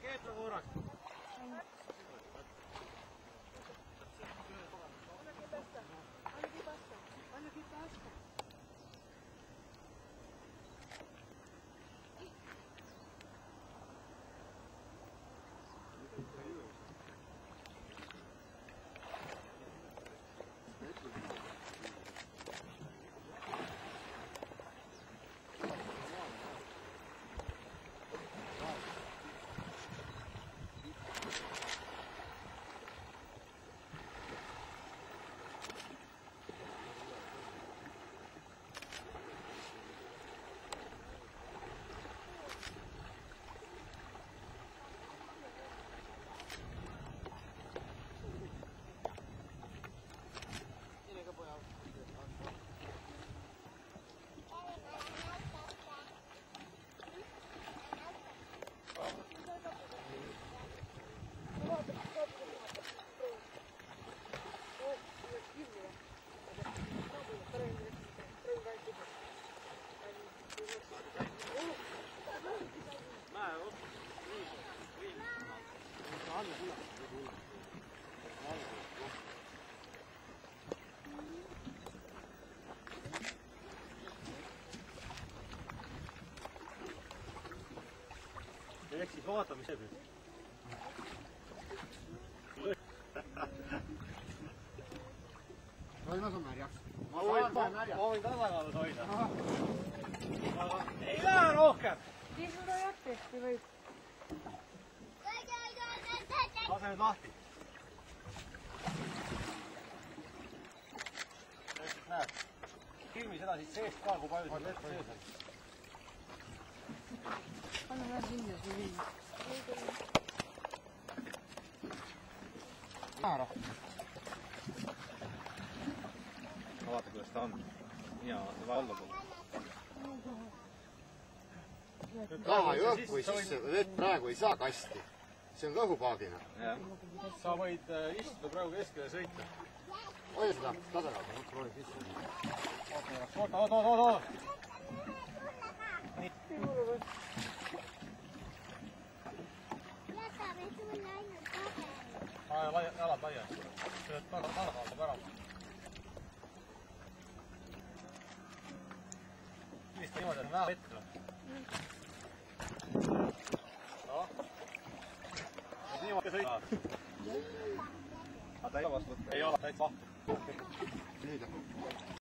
keetla korraks. Ehk siis vaata, mis see nüüd. Toimas on märjaks. Ma võin tasakaalus hoida. Aga ei lähe rohkem. Siis seda jätkesti võib. Lase nüüd lahti. Näed, filmi seda siit seest ka, kui palju siin vett sees on. Anna veel sinna see viin. Vaata, kuidas ta on. Mina valda pole. Taha ju õhku või sisse, vett praegu ei saa kasti. See on õhupaagina. Sa võid istuda praegu keskele ja sõita. Hoia seda tasakaalu, ma proovin sisse. Oota. Jalad laias. See tasakaalub ära. Millist niimoodi on vähe vett? Niimoodi sõita. Ei ole täitsa. Nüüd on.